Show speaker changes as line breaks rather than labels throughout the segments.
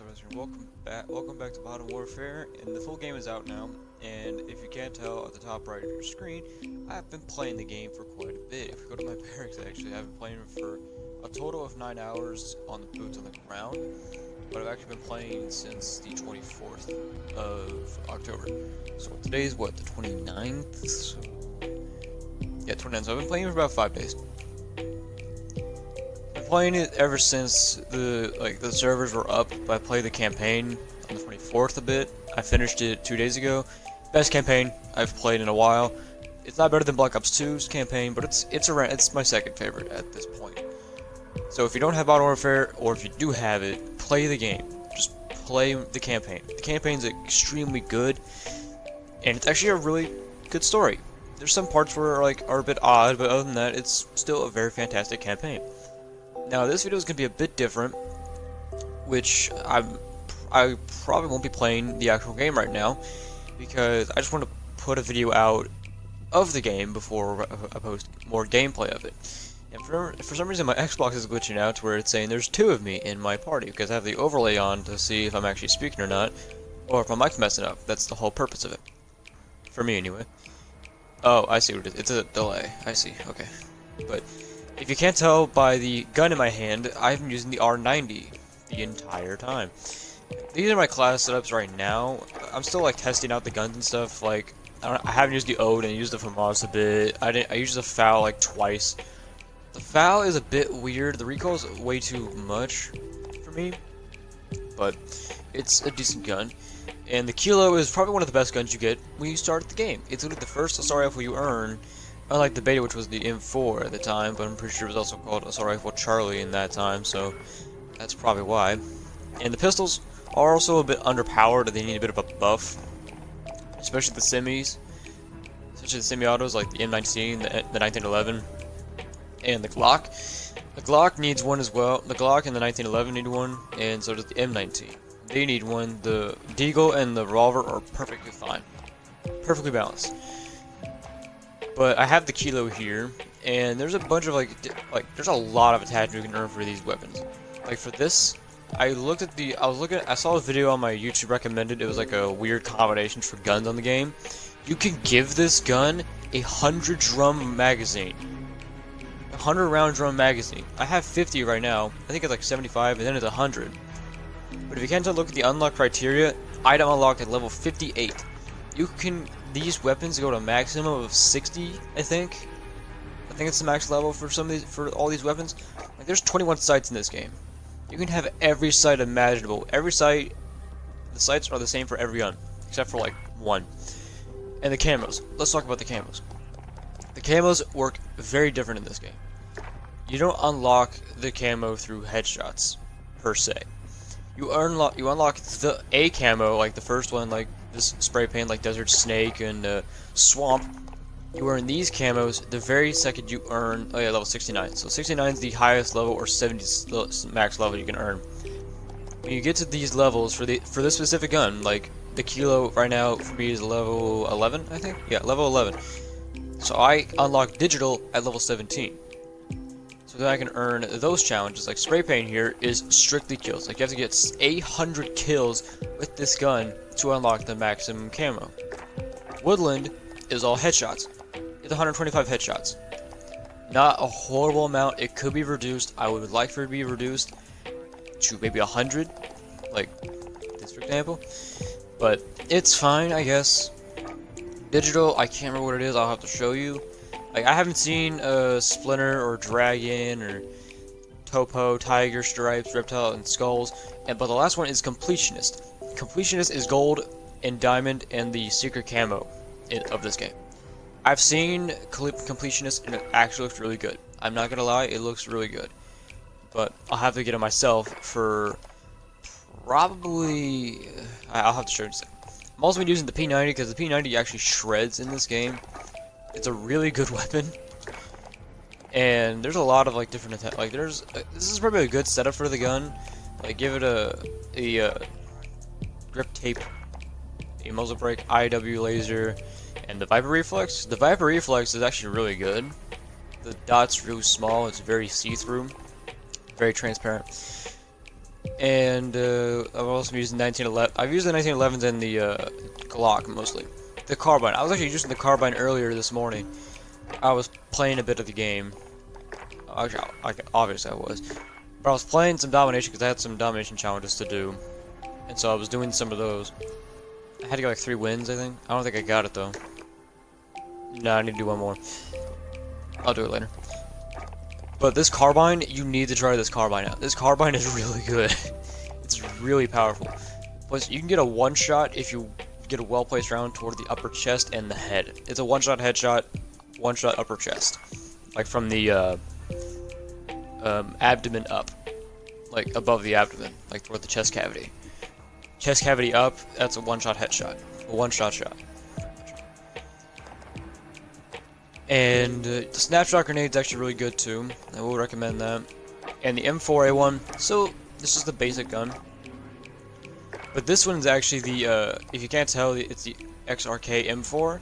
Cyb0rg, welcome back to Modern Warfare, and the full game is out now, and if you can't tell at the top right of your screen, I've been playing the game for quite a bit. If you go to my barracks, actually, I've been playing for a total of 9 hours on the boots on the ground, but I've actually been playing since the 24th of October. So today's what, the 29th? So, yeah, 29th, so I've been playing for about 5 days. Playing it ever since the servers were up. I played the campaign on the 24th a bit. I finished it 2 days ago. Best campaign I've played in a while. It's not better than Black Ops 2's campaign, but it's my second favorite at this point. So if you don't have Modern Warfare, or if you do have it, play the game. Just play the campaign. The campaign's extremely good, and it's actually a really good story. There's some parts where are a bit odd, but other than that, it's still a very fantastic campaign. Now this video is going to be a bit different, which I probably won't be playing the actual game right now, because I just want to put a video out of the game before I post more gameplay of it. And for some reason my Xbox is glitching out to where it's saying there's 2 of me in my party, because I have the overlay on to see if I'm actually speaking or not, or if my mic's messing up. That's the whole purpose of it. For me anyway. Oh, I see what it is. It's a delay. I see. Okay. But if you can't tell by the gun in my hand, I've been using the R90 the entire time. These are my class setups right now. I'm still testing out the guns and stuff. I haven't used the Ode and I used the Camos a bit. I used the FAL twice. The FAL is a bit weird. The recoil is way too much for me, but it's a decent gun. And the Kilo is probably one of the best guns you get when you start the game. It's literally the first assault rifle you earn. Unlike the beta, which was the M4 at the time, but I'm pretty sure it was also called Assault Rifle Charlie in that time, so that's probably why. And the pistols are also a bit underpowered, they need a bit of a buff. Especially the semis. Especially the semi-autos like the M19, the 1911, and the Glock. The Glock needs one as well. The Glock and the 1911 need one, and so does the M19. They need one. The Deagle and the revolver are perfectly fine. Perfectly balanced. But I have the Kilo here, and there's a bunch of there's a lot of attachments you can earn for these weapons. Like for this, I saw a video on my YouTube recommended. It was like a weird combination for guns on the game. You can give this gun a 100 drum magazine, 100 round drum magazine. I have 50 right now. I think it's like 75, and then it's 100. But if you can't look at the unlock criteria, item unlock at level 58. You can. These weapons go to a maximum of 60, I think. I think it's the max level for all these weapons. There's 21 sights in this game. You can have every sight imaginable. Every sight, the sights are the same for every gun, except for one. And the camos. Let's talk about the camos. The camos work very different in this game. You don't unlock the camo through headshots, per se. You unlock the A camo, like the first one, like this spray paint, like Desert Snake and Swamp. You earn these camos the very second you earn level 69. So 69 is the highest level, or 70 is the max level you can earn. When you get to these levels for this specific gun, like the Kilo right now for me is level 11, I think. Yeah, level 11. So I unlock digital at level 17. So that I can earn those challenges. Like spray paint here is strictly kills. Like you have to get 800 kills with this gun to unlock the maximum camo. Woodland is all headshots. It's 125 headshots. Not a horrible amount. It could be reduced. I would like for it to be reduced to maybe 100, like this for example. But it's fine, I guess. Digital, I can't remember what it is. I'll have to show you. I haven't seen Splinter or Dragon or Topo, Tiger, Stripes, Reptile, and Skulls, but the last one is Completionist. Completionist is gold and diamond and the secret camo of this game. I've seen Completionist and it actually looks really good. I'm not gonna lie, it looks really good. But I'll have to get it myself for probably. I'll have to show you in a second. I'm also been using the P90 because the P90 actually shreds in this game. It's a really good weapon, and there's a lot of different attack. This is probably a good setup for the gun. Give it a grip tape, a muzzle brake, IW laser, and the Viper reflex. The Viper reflex is actually really good. The dot's really small. It's very see-through, very transparent. And I've also used 1911. I've used the 1911s and the Glock mostly. The carbine. I was actually using the carbine earlier this morning. I was playing a bit of the game. Actually, obviously I was. But I was playing some domination because I had some domination challenges to do. And so I was doing some of those. I had to get like 3 wins, I think. I don't think I got it though. No, I need to do one more. I'll do it later. But this carbine, you need to try this carbine out. This carbine is really good. It's really powerful. Plus, you can get a one-shot if you get a well-placed round toward the upper chest and the head. It's a one-shot headshot, one-shot upper chest. Like from the abdomen up. Like above the abdomen, like toward the chest cavity. Chest cavity up, that's a one-shot headshot. A one-shot shot. And the snapshot grenade is actually really good too. I will recommend that. And the M4A1. So this is the basic gun, but this one's actually the if you can't tell, it's the XRK M4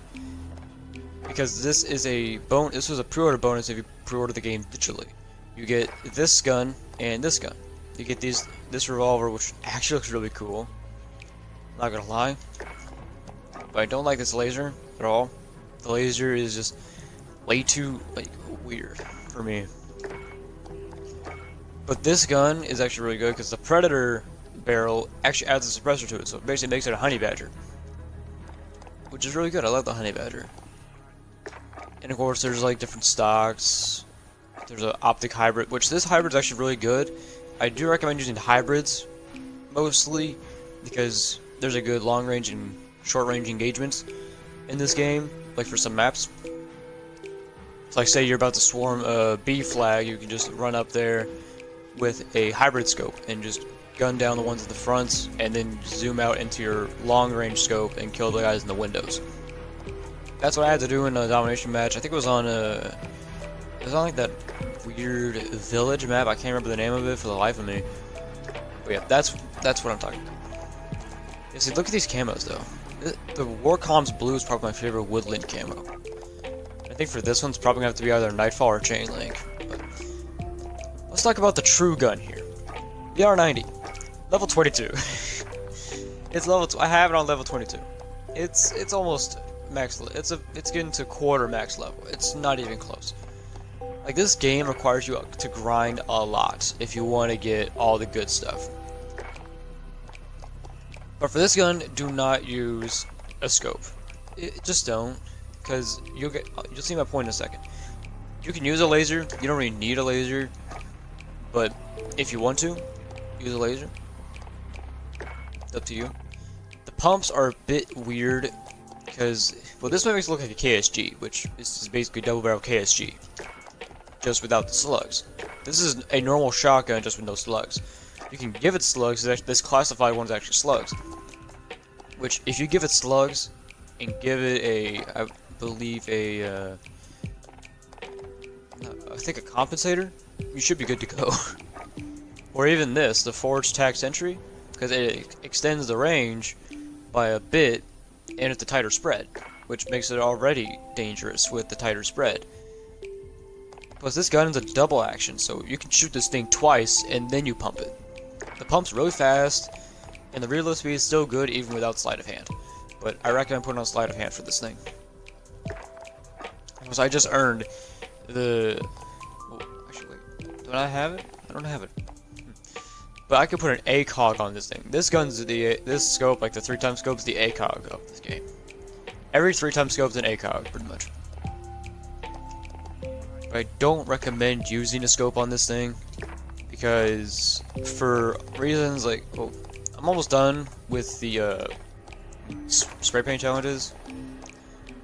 because this is a This was a pre-order bonus if you pre-order the game digitally. You get this gun and this gun. You get this revolver, which actually looks really cool. Not gonna lie, but I don't like this laser at all. The laser is just way too weird for me. But this gun is actually really good because the Predator barrel actually adds a suppressor to it, so it basically makes it a honey badger, which is really good. I love the honey badger. And of course, there's like different stocks. There's an optic hybrid, which this hybrid is actually really good. I do recommend using hybrids mostly because there's a good long range and short range engagements in this game, like for some maps. So like say you're about to swarm a B flag, you can just run up there with a hybrid scope and just gun down the ones at the fronts and then zoom out into your long range scope and kill the guys in the windows. That's what I had to do in a domination match. I think it was on like that weird village map. I can't remember the name of it for the life of me. But yeah, that's what I'm talking about. Yeah, see, look at these camos though. The Warcom's blue is probably my favorite woodland camo. I think for this one's probably gonna have to be either Nightfall or Chain Link. But let's talk about the true gun here. The R90, level 22. It's level. I have it on level 22. It's almost max. It's getting to quarter max level. It's not even close. Like this game requires you to grind a lot if you want to get all the good stuff. But for this gun, do not use a scope. Just don't. Because you'll see my point in a second. You can use a laser. You don't really need a laser, but if you want to, use a laser. It's up to you. The pumps are a bit weird because, well, this one makes it look like a KSG, which is basically double barrel KSG, just without the slugs. This is a normal shotgun just with no slugs. You can give it slugs. This classified one's actually slugs. Which, if you give it slugs and give it I believe I think a compensator, you should be good to go. Or even this, the forged tax entry, because it extends the range by a bit, and it's a tighter spread, which makes it already dangerous with the tighter spread. Plus, this gun is a double action, so you can shoot this thing twice and then you pump it. The pump's really fast, and the reload speed is still good even without sleight of hand. But I recommend putting on sleight of hand for this thing. Because I just earned the... Oh, actually, wait. Do I have it? I don't have it. But I could put an ACOG on this thing. This gun's this scope, like the 3x scope's the ACOG of this game. Every 3x scope's an ACOG, pretty much. But I don't recommend using a scope on this thing, because for reasons like, well, I'm almost done with the spray paint challenges.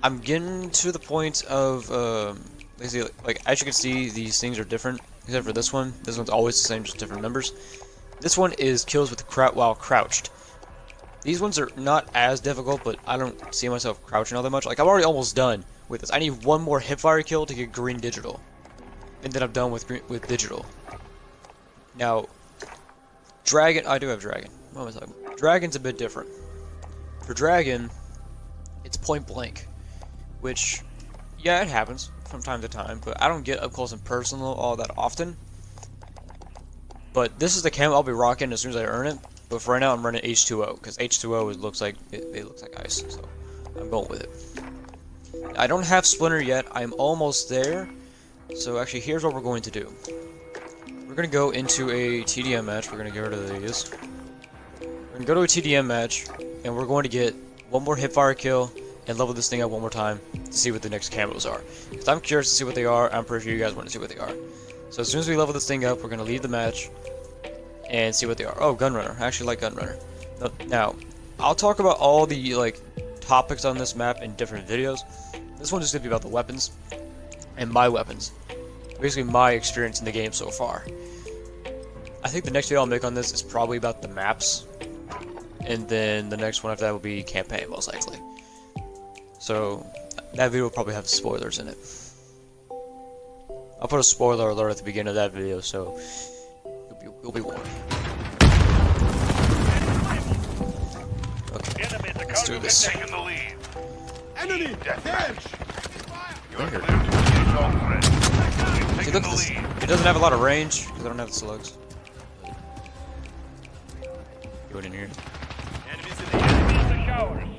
I'm getting to the point of, like as you can see, these things are different, except for this one. This one's always the same, just different numbers. This one is kills with while crouched. These ones are not as difficult, but I don't see myself crouching all that much. Like, I'm already almost done with this. I need one more hipfire kill to get green digital, and then I'm done with digital. Now, dragon. I do have dragon. What was I? Dragon's a bit different. For dragon, it's point blank, which, yeah, it happens from time to time, but I don't get up close and personal all that often. But this is the camo I'll be rocking as soon as I earn it. But for right now, I'm running H2O because H2O it looks like ice, so I'm going with it. I don't have Splinter yet. I'm almost there. So actually, here's what we're going to do. We're gonna go into a TDM match. We're gonna get rid of these. We're gonna go to a TDM match, and we're going to get one more hipfire kill and level this thing up one more time to see what the next camos are. Because I'm curious to see what they are. I'm pretty sure you guys want to see what they are. So as soon as we level this thing up, we're gonna leave the match and see what they are. Oh, Gunrunner. I actually like Gunrunner. Now, I'll talk about all the like topics on this map in different videos. This one's just gonna be about the weapons and my weapons. Basically, my experience in the game so far. I think the next video I'll make on this is probably about the maps, and then the next one after that will be campaign, most likely. So that video will probably have spoilers in it. I'll put a spoiler alert at the beginning of that video, so you'll be warned. Okay, let's do this.
Enemy!
See, look at this. It doesn't have a lot of range because I don't have the slugs. Go in here.
Enemies in the showers.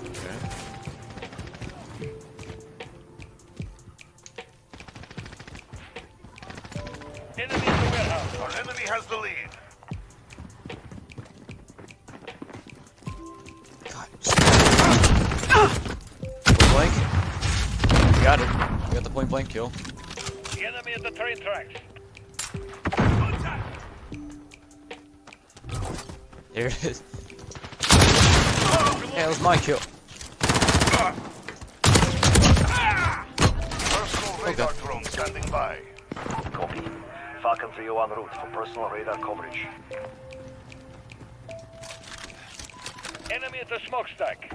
Okay.
Enemy in the warehouse. Our enemy has the lead.
Blank. We got it. We got the point blank kill.
The enemy at the train tracks.
There it is. Yeah, it was my kill.
Personal radar drone standing by.
Copy. Falcon 301 route for personal radar coverage.
Enemy at the smokestack.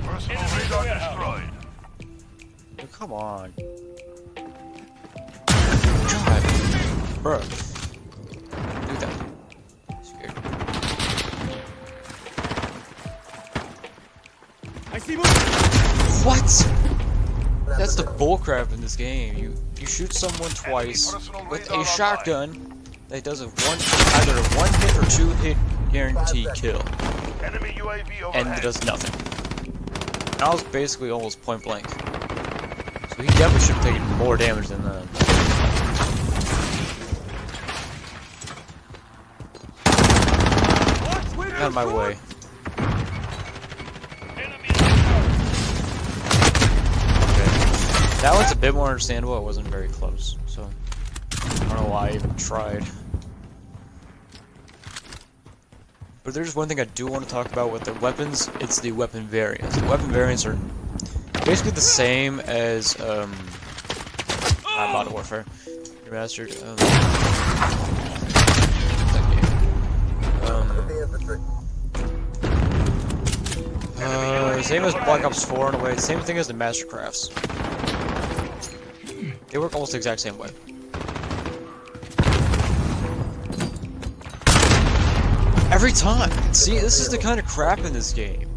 Personal radar destroyed.
Oh, come on. God. Bro. Do that. Scared.
I see
What? That's the bullcrap in this game. You shoot someone twice with a shotgun that does either a 1-hit or 2-hit guaranteed kill,
Enemy UAV overhead.
and it does nothing. And I was basically almost point blank. So he definitely should have taken more damage than that. Out of my way. That one's a bit more understandable. It wasn't very close, so I don't know why I even tried. But there's one thing I do want to talk about with the weapons. It's the weapon variants. The weapon variants are basically the same as Modern Warfare Remastered. Same as Black Ops 4 in a way. Same thing as the Mastercrafts. They work almost the exact same way. Every time! See, this is the kind of crap in this game.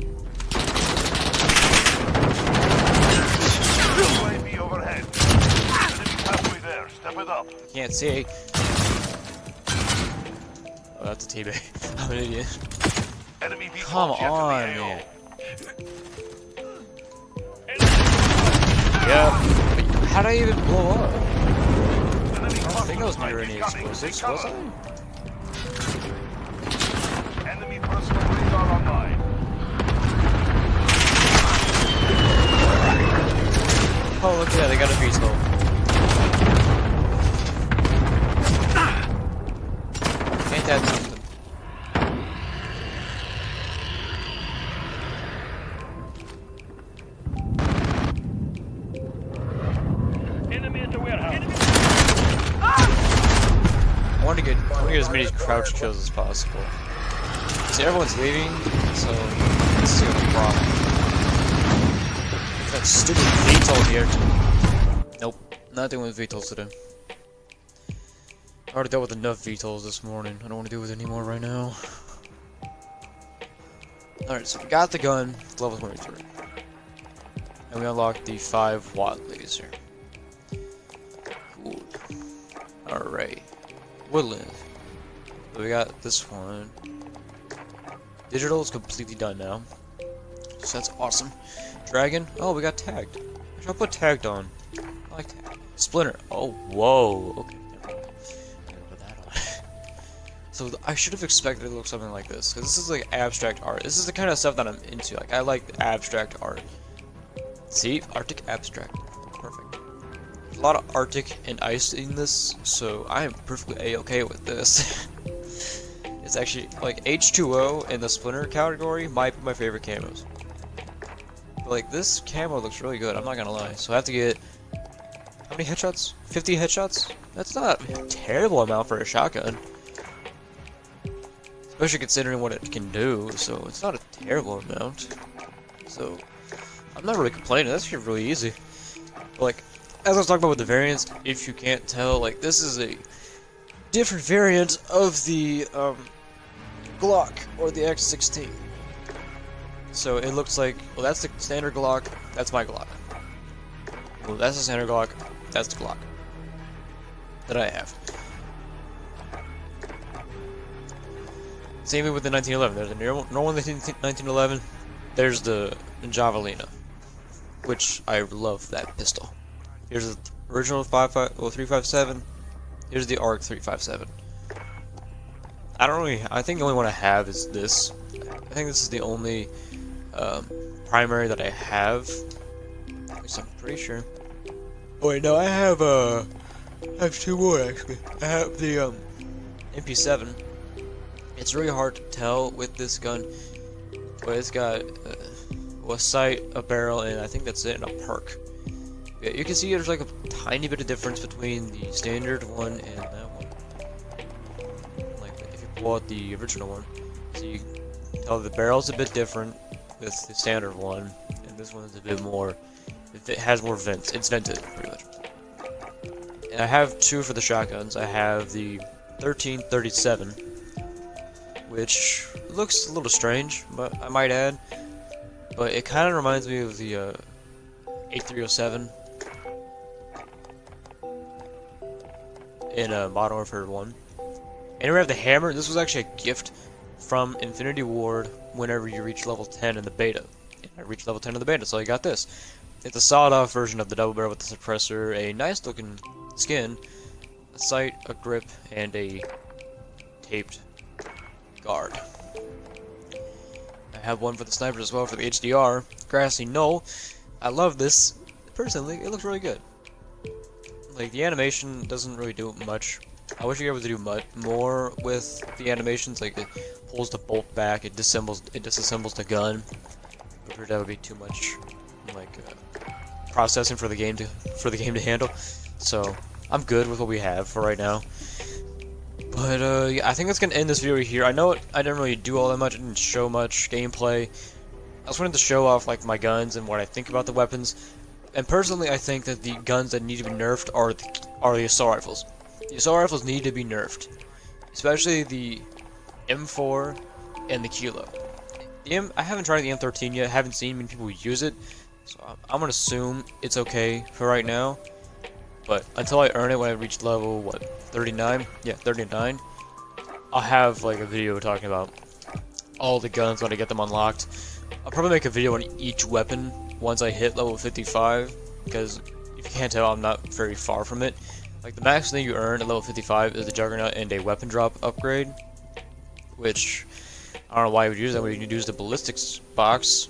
UAV overhead. Enemy halfway there. Step it up.
Can't see. Oh, that's a teammate. I'm an idiot.
Enemy
Come
VTOL jet in the
on,
AO.
man. Yeah. How'd I even blow up? I don't think I was near any explosives, was I?
Enemy personal radar online.
Oh, look at that, they got a VTOL. Ain't that something?
Enemy at the warehouse.
I want to get as many crouch kills as possible. See, everyone's leaving, so let's see what the problem. That stupid VTOL here. Nope, nothing with VTOLs today. I already dealt with enough VTOLs this morning. I don't want to deal with any more right now. Alright, so we got the gun, it's level 23. And we unlocked the 5-watt laser. Cool. Alright. Woodland. So we got this one. Digital is completely done now. So that's awesome. Dragon. Oh, we got tagged. I should put tagged on. I like tag. Splinter. Oh, whoa. Okay. Never mind. I gotta put that on. So I should have expected it to look something like this, because this is like abstract art. This is the kind of stuff that I'm into. Like I like abstract art. See, Arctic abstract. Perfect. There's a lot of Arctic and ice in this, so I am perfectly a-okay with this. It's actually like H2O in the Splinter category might be my favorite camos. But, like this camo looks really good. I'm not gonna lie. So I have to get how many headshots? 50 headshots? That's not a terrible amount for a shotgun. Especially considering what it can do, so it's not a terrible amount. So, I'm not really complaining, that's actually really easy. But like, as I was talking about with the variants, if you can't tell, like, this is a different variant of the, Glock, or the X16. So it looks like, well that's the standard Glock, that's my Glock. Well that's the standard Glock, that's the Glock that I have. Same with the 1911. There's a normal 1911. There's the Javelina, which I love that pistol. Here's the original 357. Here's the ARC 357. I think the only one I have is this. I think this is the only primary that I have. At least I'm pretty sure. Oh wait, no, I have two more actually. I have the MP7. It's really hard to tell with this gun, but it's got a sight, a barrel, and I think that's it, and a perk. Yeah, you can see there's like a tiny bit of difference between the standard one and that one. Like if you pull out the original one, so you can tell the barrel's a bit different with the standard one, and this one is a bit more. It has more vents. It's vented pretty much. And I have two for the shotguns. I have the 1337. Which looks a little strange, but I might add. But it kind of reminds me of the 8307 in Modern Warfare 1. And we have the hammer. This was actually a gift from Infinity Ward whenever you reach level 10 in the beta. And I reached level 10 in the beta, so I got this. It's a sawed-off version of the double barrel with the suppressor, a nice-looking skin, a sight, a grip, and a taped guard. I have one for the sniper as well for the HDR. Grassy Knoll. I love this. Personally, it looks really good. Like, the animation doesn't really do much. I wish you were able to do more with the animations. Like, it pulls the bolt back, it disassembles the gun. But that would be too much, like, processing for the game to handle. So, I'm good with what we have for right now. But, yeah, I think that's gonna end this video here. I know I didn't really do all that much, I didn't show much gameplay. I just wanted to show off, like, my guns and what I think about the weapons. And personally, I think that the guns that need to be nerfed are the assault rifles. The assault rifles need to be nerfed. Especially the M4 and the Kilo. I haven't tried the M13 yet, haven't seen many people use it. So I'm gonna assume it's okay for right now. But until I earn it when I reach level, what, 39? Yeah, 39. I'll have, like, a video talking about all the guns when I get them unlocked. I'll probably make a video on each weapon once I hit level 55, because if you can't tell, I'm not very far from it. Like, the max thing you earn at level 55 is the Juggernaut and a weapon drop upgrade, which, I don't know why you would use that, when you can use the ballistics box.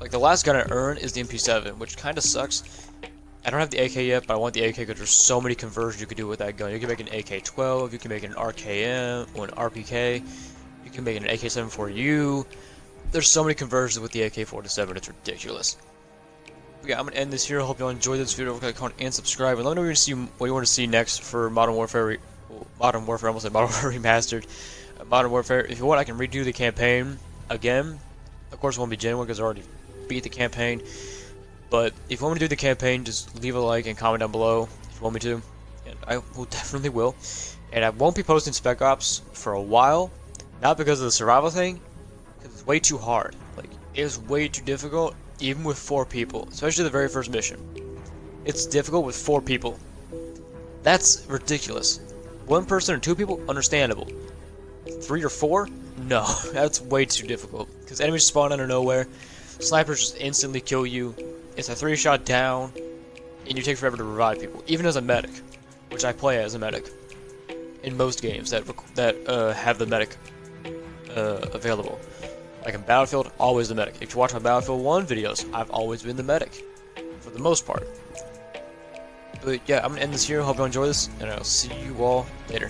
Like, the last gun I earn is the MP7, which kind of sucks. I don't have the AK yet, but I want the AK because there's so many conversions you could do with that gun. You can make an AK-12, you can make an RKM, or an RPK, you can make an AK-74U. There's so many conversions with the AK-47, it's ridiculous. But yeah, I'm going to end this here. I hope you all enjoyed this video. Click comment and subscribe. And let me know what you want to see next for Modern Warfare, I almost said Modern Warfare Remastered. Modern Warfare, if you want, I can redo the campaign again. Of course, it won't be genuine because I already beat the campaign. But if you want me to do the campaign, just leave a like and comment down below if you want me to. And I will definitely will. And I won't be posting Spec Ops for a while, not because of the survival thing, because it's way too hard. Like, it is way too difficult, even with 4 people, especially the very first mission. It's difficult with 4 people. That's ridiculous. 1 person or 2 people, understandable. 3 or 4? No, that's way too difficult. Because enemies spawn out of nowhere, snipers just instantly kill you, it's a 3-shot down, and you take forever to revive people, even as a medic, which I play as a medic in most games that have the medic available. Like in Battlefield, always the medic. If you watch my Battlefield 1 videos, I've always been the medic, for the most part. But yeah, I'm gonna end this here. Hope you enjoy this, and I'll see you all later.